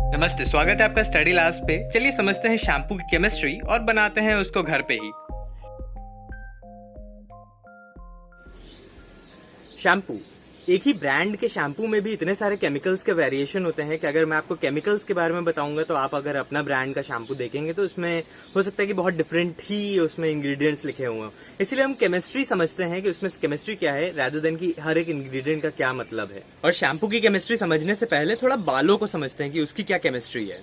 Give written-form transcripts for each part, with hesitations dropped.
नमस्ते, स्वागत है आपका स्टडी लास्ट पे। चलिए समझते हैं शैम्पू की केमिस्ट्री और बनाते हैं उसको घर पे ही। शैम्पू, एक ही ब्रांड के शैम्पू में भी इतने सारे केमिकल्स के वेरिएशन होते हैं कि अगर मैं आपको केमिकल्स के बारे में बताऊंगा तो आप अगर अपना ब्रांड का शैम्पू देखेंगे तो उसमें हो सकता है कि बहुत डिफरेंट ही उसमें इंग्रेडिएंट्स लिखे हुए हों। इसलिए हम केमिस्ट्री समझते हैं कि उसमें केमिस्ट्री क्या है रादर देन कि हर एक इंग्रेडिएंट का क्या मतलब है। और शैम्पू की केमिस्ट्री समझने से पहले थोड़ा बालों को समझते हैं कि उसकी क्या केमिस्ट्री है।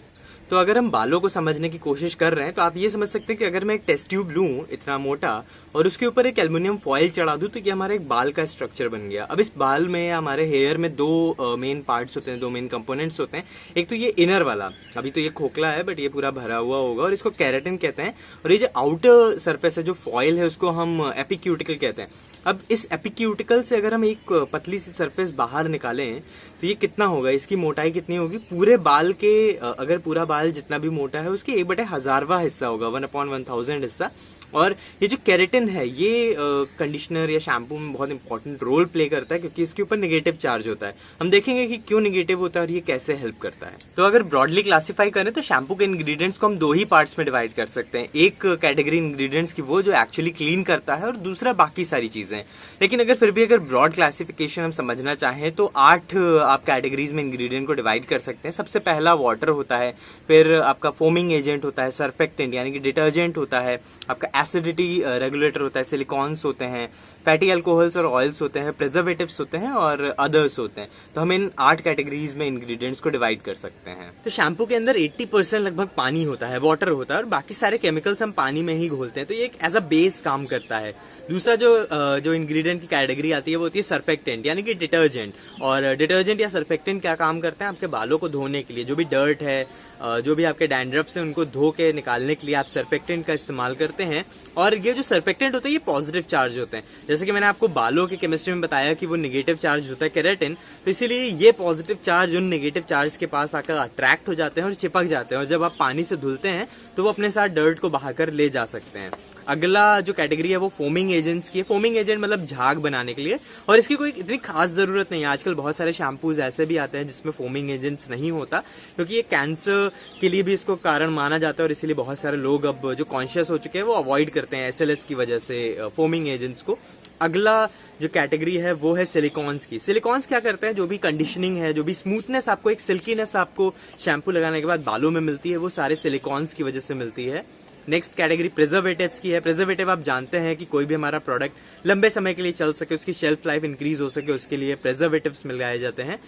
तो अगर हम बालों को समझने की कोशिश कर रहे हैं तो आप ये समझ सकते हैं कि अगर मैं एक टेस्ट ट्यूब लूं इतना मोटा और उसके ऊपर एक एल्युमिनियम फॉइल चढ़ा दूं तो ये हमारा एक बाल का स्ट्रक्चर बन गया। अब इस बाल में हमारे हेयर में दो मेन पार्ट्स होते हैं, दो मेन कंपोनेंट्स होते हैं। एक तो ये इनर वाला, अभी तो ये खोखला है बट ये पूरा भरा हुआ होगा और इसको केराटिन कहते हैं। और ये जो आउटर सरफेस है, जो फॉइल है, उसको हम एपिक्यूटिकल कहते हैं। अब इस एपिक्यूटिकल से अगर हम एक पतली सी सरफेस बाहर निकालें तो ये कितना होगा, इसकी मोटाई कितनी होगी? पूरे बाल के अगर पूरा बाल जितना भी मोटा है उसके 1/1000वां हिस्सा होगा, 1/1000 हिस्सा। और ये जो केराटिन है ये कंडीशनर या शैम्पू में बहुत इंपॉर्टेंट रोल प्ले करता है क्योंकि इसके ऊपर नेगेटिव चार्ज होता है। हम देखेंगे कि क्यों नेगेटिव होता है और ये कैसे हेल्प करता है। तो अगर ब्रॉडली क्लासिफाई करें तो शैम्पू के इंग्रेडिएंट्स को हम दो ही पार्ट्स में डिवाइड कर सकते हैं। एक कैटेगरी इंग्रेडिएंट्स की वो जो एक्चुअली क्लीन करता है और दूसरा बाकी सारी चीजें। लेकिन अगर फिर भी अगर ब्रॉड क्लासिफिकेशन हम समझना चाहें तो 8 आप कैटेगरीज में इंग्रेडिएंट को डिवाइड कर सकते हैं। सबसे पहला वाटर होता है, फिर आपका फोमिंग एजेंट होता है, सर्फेक्टेंट यानी कि डिटर्जेंट होता है, आपका एसिडिटी रेगुलेटर होता है, सिलिकॉन्स होते हैं, फैटी अल्कोहल्स और ऑयल्स होते हैं, प्रिजर्वेटिव्स होते हैं और अदर्स होते हैं। तो हम इन 8 कैटेगरीज में इंग्रेडिएंट्स को डिवाइड कर सकते हैं। तो शैम्पू के अंदर 80% लगभग पानी होता है, वाटर होता है, और बाकी सारे केमिकल्स हम पानी में ही घोलते हैं। तो ये एक एज अ बेस काम करता है। दूसरा जो इंग्रेडिएंट की कैटेगरी आती है वो होती है सर्फेक्टेंट यानी कि डिटर्जेंट। और डिटर्जेंट या सर्फेक्टेंट क्या काम करते हैं? आपके बालों को धोने के लिए जो भी डर्ट है, जो भी आपके डैंड्रफ्स हैं, उनको धो के निकालने के लिए आप सर्फेक्टेंट का इस्तेमाल करते हैं। और ये जो सर्फेक्टेंट होते हैं ये पॉजिटिव चार्ज होते हैं। जैसे कि मैंने आपको बालों के केमिस्ट्री में बताया कि वो नेगेटिव चार्ज होता है केराटिन, तो इसीलिए ये पॉजिटिव चार्ज उन नेगेटिव चार्ज के पास आकर अट्रैक्ट हो जाते हैं और चिपक जाते हैं। और जब आप पानी से धुलते हैं तो वो अपने साथ डर्ट को बहाकर ले जा सकते हैं। अगला जो कैटेगरी है वो फोमिंग एजेंट्स की है। फोमिंग एजेंट मतलब झाग बनाने के लिए, और इसकी कोई इतनी खास जरूरत नहीं है। आजकल बहुत सारे शैम्पूज ऐसे भी आते हैं जिसमें फोमिंग एजेंट्स नहीं होता, क्योंकि ये कैंसर के लिए भी इसको कारण माना जाता है और इसीलिए बहुत सारे लोग अब जो कॉन्शियस हो चुके हैं वो अवॉइड करते हैं SLS की वजह से फोमिंग एजेंट्स को। अगला जो कैटेगरी है वो है सिलिकॉन्स की। सिलिकॉन्स क्या करते हैं? जो भी कंडीशनिंग है, जो भी स्मूथनेस आपको, एक सिल्कीनेस आपको शैम्पू लगाने के बाद बालों में मिलती है, वो सारे सिलिकॉन्स की वजह से मिलती है। नेक्स्ट कैटेगरी प्रिजर्वेटिव्स की है। प्रिजर्वेटिव आप जानते हैं कि कोई भी हमारा प्रोडक्ट लंबे समय के लिए चल सके, उसकी शेल्फ लाइफ इंक्रीज हो सके, उसके लिए प्रिजर्वेटिव्स मिलाए जाते हैं।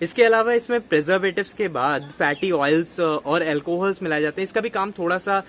इसके अलावा इसमें प्रिजर्वेटिव्स के बाद फैटी ऑयल्स और अल्कोहल्स मिलाए जाते हैं। इसका भी काम थोड़ा सा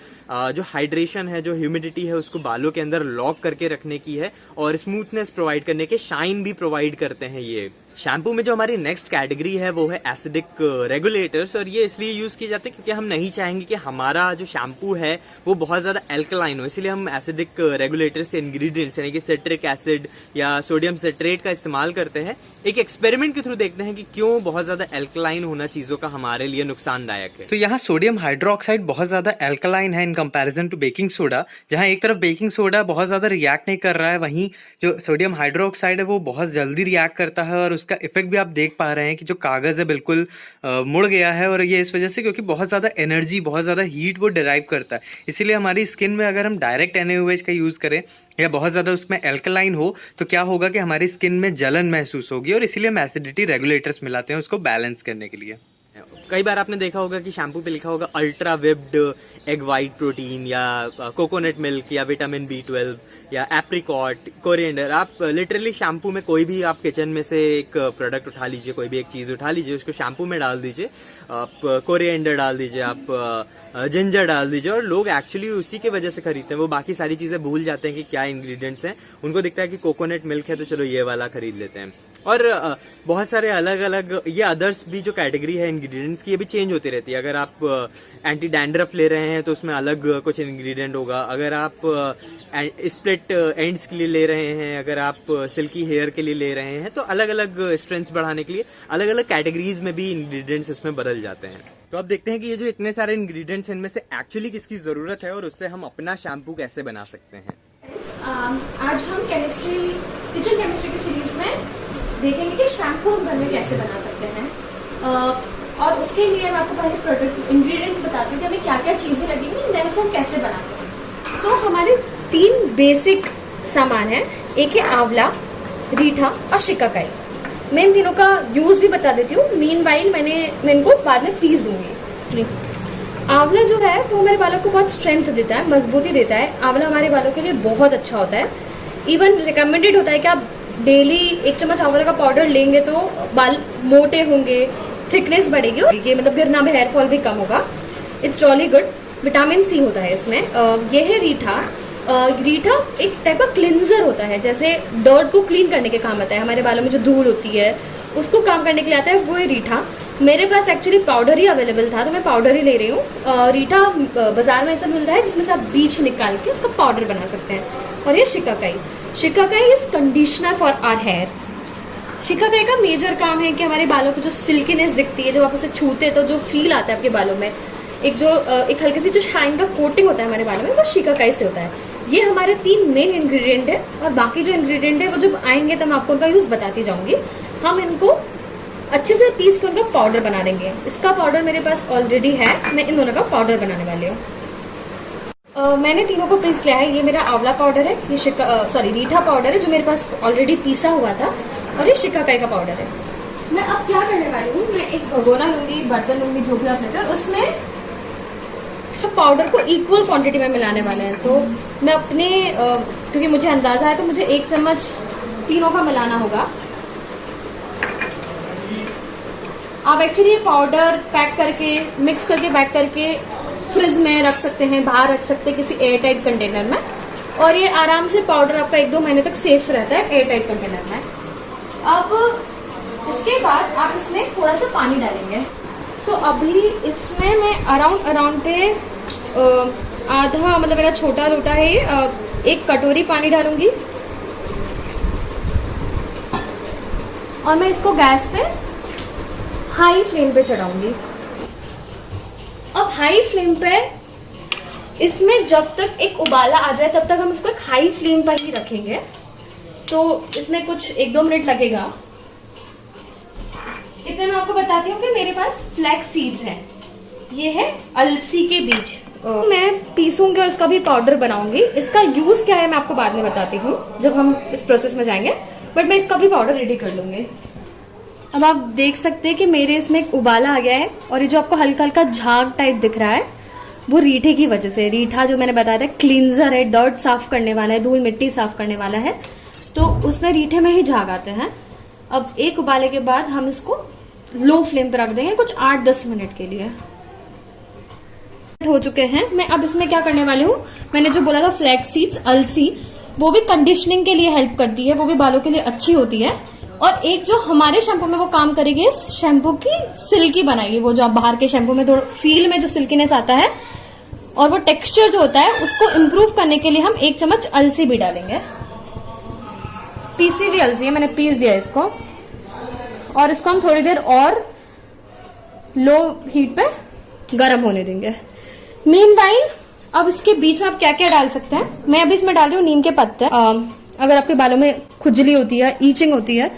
जो हाइड्रेशन है, जो ह्यूमिडिटी है, उसको बालों के अंदर लॉक करके रखने की है और स्मूथनेस प्रोवाइड करने के, शाइन भी प्रोवाइड करते हैं ये। शैम्पू में जो हमारी नेक्स्ट कैटेगरी है वो है एसिडिक रेगुलेटर्स, और ये इसलिए यूज किए जाते हैं क्योंकि हम नहीं चाहेंगे कि हमारा जो शैम्पू है वो बहुत ज्यादा एल्कलाइन हो। इसलिए हम एसिडिक रेगुलेटर्स इंग्रेडिएंट्स यानी कि सिट्रिक एसिड या सोडियम सिट्रेट का इस्तेमाल करते हैं। एक एक्सपेरिमेंट के थ्रू देखते हैं कि क्यों बहुत ज्यादा एल्कलाइन होना चीजों का हमारे लिए नुकसानदायक है। तो यहाँ सोडियम हाइड्रोक्साइड बहुत ज्यादा एल्कलाइन है in comparison to baking soda. जहाँ एक तरफ बेकिंग सोडा बहुत ज्यादा रिएक्ट नहीं कर रहा है, वहीं जो सोडियम हाइड्रोक्साइड है वो बहुत जल्दी रिएक्ट करता है और उसका इफेक्ट भी आप देख पा रहे हैं कि जो कागज है बिल्कुल मुड़ गया है। और ये इस वजह से क्योंकि बहुत ज्यादा एनर्जी, बहुत ज्यादा हीट वो डिराइव करता है। इसीलिए हमारी स्किन में अगर हम डायरेक्ट NaOH का यूज करें या बहुत ज्यादा उसमें एल्कलाइन हो तो क्या होगा कि हमारी स्किन में जलन महसूस होगी, और इसीलिए हम एसिडिटी रेगुलेटर्स मिलाते हैं उसको बैलेंस करने के लिए। कई बार आपने देखा होगा कि शैम्पू पे लिखा होगा ultra whipped egg white protein या कोकोनट मिल्क या विटामिन B12 या एप्रिकॉट, कोरिएंडर। आप लिटरली शैम्पू में कोई भी आप किचन में से एक प्रोडक्ट उठा लीजिए, कोई भी एक चीज उठा लीजिए, उसको शैम्पू में डाल दीजिए, आप कोरिएंडर डाल दीजिए, आप जिंजर डाल दीजिए, और लोग एक्चुअली उसी की वजह से खरीदते हैं। वो बाकी सारी चीजें भूल जाते हैं कि क्या इंग्रेडिएंट्स हैं। उनको दिखता है कि कोकोनट मिल्क है तो चलो ये वाला खरीद लेते हैं। और बहुत सारे अलग अलग ये अदर्स भी जो कैटेगरी है इंग्रेडिएंट्स की, ये भी चेंज होती रहती है। अगर आप एंटी डैंड्रफ ले रहे हैं तो उसमें अलग कुछ इंग्रेडिएंट होगा। अगर आप स्प्लिट एंड्स के लिए ले रहे हैं, अगर आप सिल्की हेयर के लिए ले रहे हैं, तो अलग अलग स्ट्रेंथ बढ़ाने के लिए अलग अलग कैटेगरीज में भी इंग्रेडिएंट्स इसमें बदल जाते हैं। तो अब देखते हैं कि ये जो इतने सारे इंग्रेडिएंट्स हैं इनमें से एक्चुअली किसकी जरूरत है और उससे हम अपना शैम्पू कैसे बना सकते हैं। आज हम किचन केमिस्ट्री की सीरीज में देखेंगे कि शैम्पू हम घर में कैसे बना सकते हैं। और उसके लिए मैं आपको पहले प्रोडक्ट्स इंग्रेडिएंट्स बताती हूँ कि हमें क्या क्या चीज़ें लगेंगी, देन उसे हम कैसे बनाते हैं। सो हमारे 3 बेसिक सामान हैं, एक है आंवला, रीठा और शिकाकाई। मैं इन तीनों का यूज़ भी बता देती हूँ, मीनवाइल मैं इनको बाद में पीस दूँगी। आंवला जो है वो हमारे बालों को बहुत स्ट्रेंथ देता है, मजबूती देता है। आंवला हमारे बालों के लिए बहुत अच्छा होता है। इवन रिकमेंडेड होता है कि आप डेली 1 चम्मच आंवला का पाउडर लेंगे तो बाल मोटे होंगे, थिकनेस बढ़ेगी, ये मतलब गिरना भी, हेयर फॉल भी कम होगा। It's really good. Vitamin C होता है इसमें। ये है रीठा। रीठा एक टाइप का क्लिनजर होता है, जैसे डर्ट को क्लीन करने के काम आता है, हमारे बालों में जो धूल होती है उसको काम करने के लिए आता है, वो है रीठा। मेरे पास एक्चुअली पाउडर ही अवेलेबल था तो मैं पाउडर ही ले रही हूँ। रीठा बाजार में ऐसा मिलता है जिसमें से आप बीज निकाल के उसका पाउडर बना सकते हैं। और ये shikakai. Shikakai is conditioner for our hair. Shikakai का मेजर काम है कि हमारे बालों को जो सिल्कीनेस दिखती है, जब आप उसे छूते हैं तो जो फील आता है आपके बालों में, एक हल्की सी जो शाइन का कोटिंग होता है हमारे बालों में, वो शिकाकाई से होता है। ये हमारे 3 मेन इंग्रेडिएंट है, और बाकी जो इंग्रेडिएंट है वो जब आएंगे तो मैं आपको उनका यूज़ बताती जाऊंगी। हम इनको अच्छे से पीस के उनका पाउडर बना देंगे। इसका पाउडर मेरे पास ऑलरेडी है, मैं इन दोनों का पाउडर बनाने वाली हूँ। मैंने तीनों को पीस लिया है। ये मेरा आंवला पाउडर है, ये रीठा पाउडर है जो मेरे पास ऑलरेडी पीसा हुआ था, और ये शिकाकाई का पाउडर है। मैं अब क्या करने वाली हूँ, मैं एक भगोना लूँगी, बर्तन लूँगी, जो भी आप लेते हैं, उसमें सब पाउडर को इक्वल क्वांटिटी में मिलाने वाले हैं। तो मैं अपने क्योंकि मुझे अंदाज़ा है तो मुझे 1 चम्मच तीनों का मिलाना होगा। आप एक्चुअली ये पाउडर पैक करके, मिक्स करके, पैक करके फ्रिज में रख सकते हैं, बाहर रख सकते हैं किसी एयर टाइट कंटेनर में, और ये आराम से पाउडर आपका 1-2 महीने तक सेफ रहता है एयर टाइट कंटेनर में। अब इसके बाद आप इसमें थोड़ा सा पानी डालेंगे। सो अभी इसमें मैं अराउंड पे आधा, मतलब मेरा छोटा लोटा है ये, 1 कटोरी पानी डालूंगी, और मैं इसको गैस पे हाई फ्लेम पे चढ़ाऊंगी। अब हाई फ्लेम पे इसमें जब तक एक उबाला आ जाए तब तक हम इसको एक हाई फ्लेम पर ही रखेंगे। तो इसमें कुछ 1-2 मिनट लगेगा। इतने मैं आपको बताती हूँ कि मेरे पास फ्लैक्स सीड्स हैं। ये है अलसी के बीज। मैं पीसूंगी और इसका भी पाउडर बनाऊंगी। इसका यूज़ क्या है मैं आपको बाद में बताती हूँ जब हम इस प्रोसेस में जाएंगे, बट मैं इसका भी पाउडर रेडी कर लूँगी। अब आप देख सकते हैं कि मेरे इसमें एक उबाला आ गया है, और ये जो आपको हल्का हल्का झाग टाइप दिख रहा है वो रीठे की वजह से। रीठा जो मैंने बताया था क्लींजर है, डर्ट साफ करने वाला है, धूल मिट्टी साफ करने वाला है, तो उसमें रीठे में ही झाग आते हैं। अब एक उबाले के बाद हम इसको लो फ्लेम पर रख देंगे कुछ 8-10 मिनट के लिए। हो चुके हैं। मैं अब इसमें क्या करने वाली हूँ, मैंने जो बोला था फ्लैक्स सीड्स, अलसी, वो भी कंडीशनिंग के लिए हेल्प करती है, वो भी बालों के लिए अच्छी होती है। और एक जो हमारे शैम्पू में वो काम करेगी, इस शैम्पू की सिल्की बनाएगी। वो जो आप बाहर के शैम्पू में थोड़ा फील में जो सिल्कीनेस आता है और वो टेक्सचर जो होता है उसको इम्प्रूव करने के लिए हम 1 चम्मच अलसी भी डालेंगे। पीसी हुई अलसी है, मैंने पीस दिया इसको, और इसको हम थोड़ी देर और लो हीट पे गर्म होने देंगे। मीनवाइल अब इसके बीच में आप क्या क्या डाल सकते हैं, मैं अभी इसमें डाल रही हूँ नीम के पत्ते। अगर आपके बालों में खुजली होती है, ईचिंग होती है,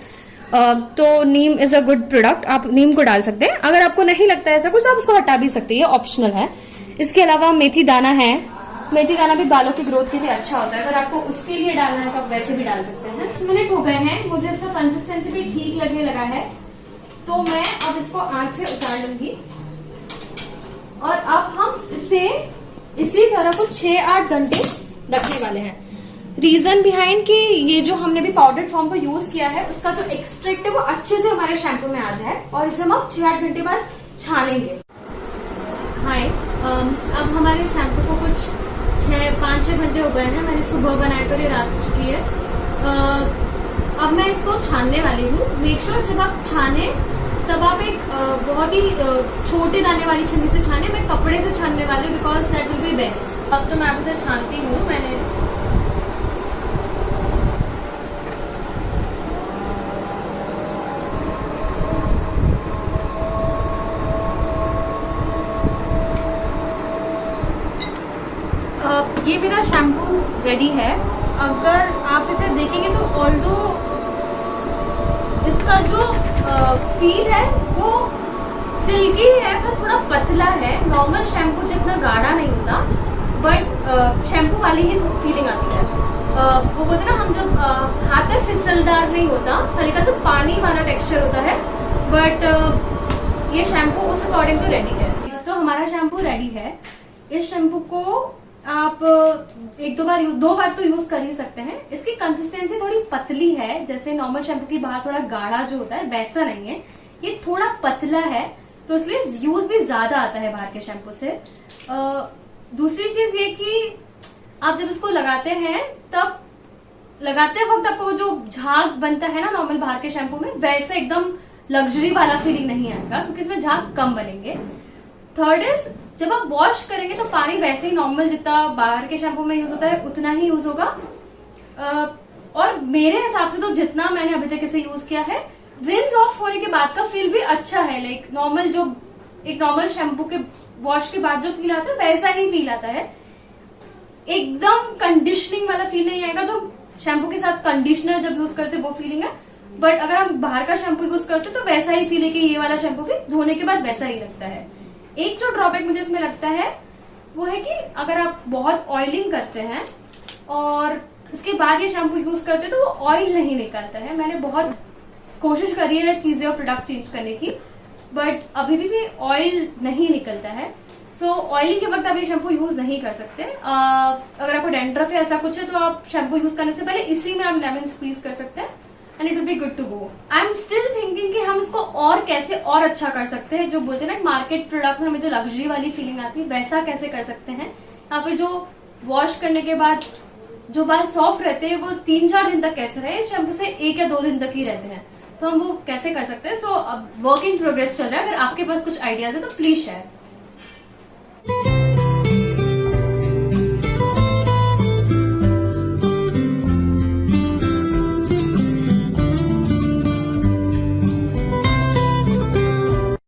तो नीम इज़ अ गुड प्रोडक्ट, आप नीम को डाल सकते हैं। अगर आपको नहीं लगता है ऐसा कुछ तो आप उसको हटा भी सकते हैं, ये ऑप्शनल है। इसके अलावा मेथी दाना है, मेथी दाना भी बालों की ग्रोथ के लिए अच्छा होता है। अगर आपको उसके लिए डालना है तो आप वैसे भी डाल सकते हैं। 10 मिनट हो गए हैं, मुझे इसका कंसिस्टेंसी भी ठीक लगने लगा है, तो मैं अब इसको आंच से उतार लूंगी। और अब हम इसे इसी तरह कुछ 6-8 घंटे रखने वाले हैं। रीजन बिहाइंड कि ये जो हमने भी पाउडर फॉर्म को यूज किया है उसका जो एक्सट्रैक्ट है वो अच्छे से हमारे शैम्पू में आ जाए, और इसे हम 6-8 घंटे बाद छानेंगे। हाय, अब हमारे शैम्पू को कुछ 5-6 घंटे हो गए हैं। मैंने सुबह बनाया तो ये रात हो चुकी है। अब मैं इसको छानने वाली हूँ। मेक श्योर जब आप छाने तब आप एक बहुत ही छोटे दाने वाली छन्नी से छाने। मैं कपड़े से छानने वाली हूँ because that will be best. अब तो मैं आप इसे छानती हूँ। मैंने ये मेरा शैम्पू रेडी है। अगर आप इसे देखेंगे तो ऑल्दो इसका जो फील है वो सिल्की है, बस थोड़ा पतला है, नॉर्मल शैम्पू जितना गाढ़ा नहीं होता, बट शैम्पू वाली ही फीलिंग आती है। वो बोलते ना हम जब हाथ में फिसलदार नहीं होता, हल्का सा पानी वाला टेक्सचर होता है, बट ये शैम्पू उस अकॉर्डिंग तो रेडी है। तो हमारा शैम्पू रेडी है। इस शैम्पू को आप दो बार तो यूज कर ही सकते हैं। इसकी कंसिस्टेंसी थोड़ी पतली है, जैसे नॉर्मल शैम्पू की बाहर थोड़ा गाढ़ा जो होता है वैसा नहीं है, ये थोड़ा पतला है, तो इसलिए यूज भी ज्यादा आता है बाहर के शैम्पू से। दूसरी चीज ये कि आप जब इसको लगाते हैं तब लगाते वक्त आपको जो झाग बनता है ना नॉर्मल बाहर के शैम्पू में, वैसे एकदम लग्जरी वाला फीलिंग नहीं आएगा, क्योंकि इसमें झाग कम बनेंगे। थर्ड इज, जब आप वॉश करेंगे तो पानी वैसे ही नॉर्मल जितना बाहर के शैम्पू में यूज होता है उतना ही यूज होगा। और मेरे हिसाब से तो जितना मैंने अभी तक इसे यूज किया है, रिंस ऑफ होने के बाद का फील भी अच्छा है। लाइक नॉर्मल जो एक नॉर्मल शैम्पू के वॉश के बाद जो फील आता है वैसा ही फील आता है। एकदम कंडीशनिंग वाला फील नहीं आएगा, जो शैम्पू के साथ कंडीशनर जब यूज करते वो फीलिंग है, बट अगर हम बाहर का शैम्पू यूज करते तो वैसा ही फील है कि ये वाला शैम्पू भी धोने के बाद वैसा ही लगता है। एक जो ड्रॉबैक मुझे इसमें लगता है वो है कि अगर आप बहुत ऑयलिंग करते हैं और इसके बाद ये शैम्पू यूज करते हैं तो वो ऑयल नहीं निकलता है। मैंने बहुत कोशिश करी है चीजें और प्रोडक्ट चेंज करने की, बट अभी भी ऑयल नहीं निकलता है। सो ऑयलिंग के वक्त आप ये शैम्पू यूज नहीं कर सकते। अगर आपको डेंड्रफ या ऐसा कुछ है तो आप शैम्पू यूज करने से पहले इसी में आप लेमन स्क्वीज कर सकते हैं and it will be good to go. I am still thinking कि हम इसको और कैसे और अच्छा कर सकते हैं। जो बोलते हैं ना मार्केट प्रोडक्ट में हमें जो लग्जरी वाली फीलिंग आती है वैसा कैसे कर सकते हैं, या फिर जो वॉश करने के बाद जो बाल सॉफ्ट रहते हैं वो 3-4 दिन तक कैसे रहे, इस शैम्पू से 1 या 2 दिन तक ही रहते हैं, तो हम वो कैसे कर सकते हैं। सो अब वर्क इन प्रोग्रेस चल रहा है। अगर आपके पास कुछ आइडियाज है तो प्लीज शेयर।